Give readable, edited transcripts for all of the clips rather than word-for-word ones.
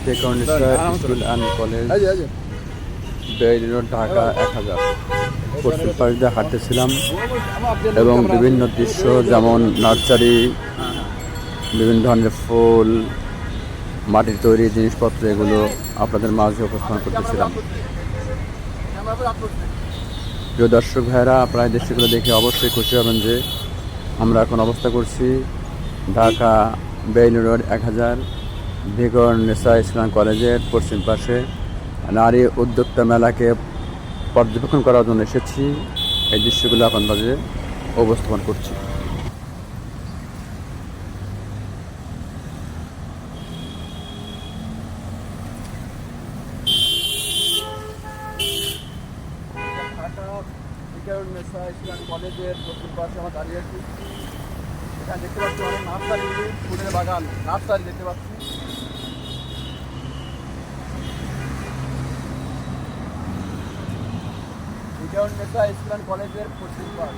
Technical school and college, Bailey road, Dhaka 1000। পশ্চিম পাশ দিয়ে হাঁটতেছিলাম এবং বিভিন্ন দৃশ্য যেমন নার্সারি, বিভিন্ন ধরনের ফুল, মাটির তৈরি জিনিসপত্র, এগুলো আপনাদের মাঝে উপস্থাপন করতেছিলাম। প্রিয় দর্শক ভাইয়েরা, আপনারা এই দৃশ্যগুলো দেখে অবশ্যই খুশি হবেন যে আমরা এখন অবস্থা করছি ঢাকা বেইলি রোড 1000 ভিগনেসা ইসলাম কলেজের পশ্চিম পাশে। নারী উদ্যোক্তা মেলাকে পর্যবেক্ষণ করার জন্য এসেছি। এই দৃশ্যগুলো আপনার মাঝে উপস্থাপন করছি। ইসলাম কলেজের পশ্চিম পাশে আমরা দাঁড়িয়ে আছি। এখানে দেখতে পাচ্ছি অনেক নার্সারি, ফুলের বাগান, নার্সারি দেখতে পাচ্ছি। ইসলাম কলেজের পশ্চিম পাশ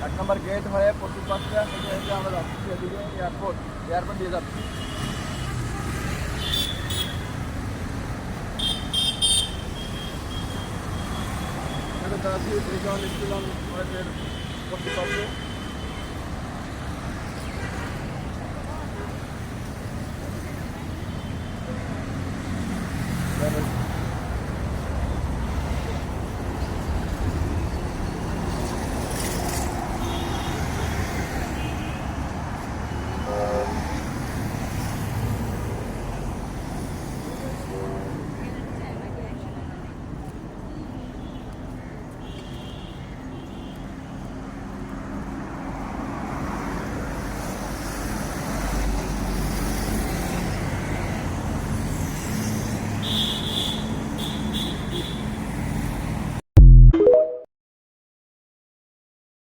1 নম্বর গেট হয়ে পশ্চিম পাশে আমরা যাচ্ছি এদিকে এয়ারপোর্ট দিয়ে যাচ্ছি। ইসলাম কলেজের পশ্চিম পাশে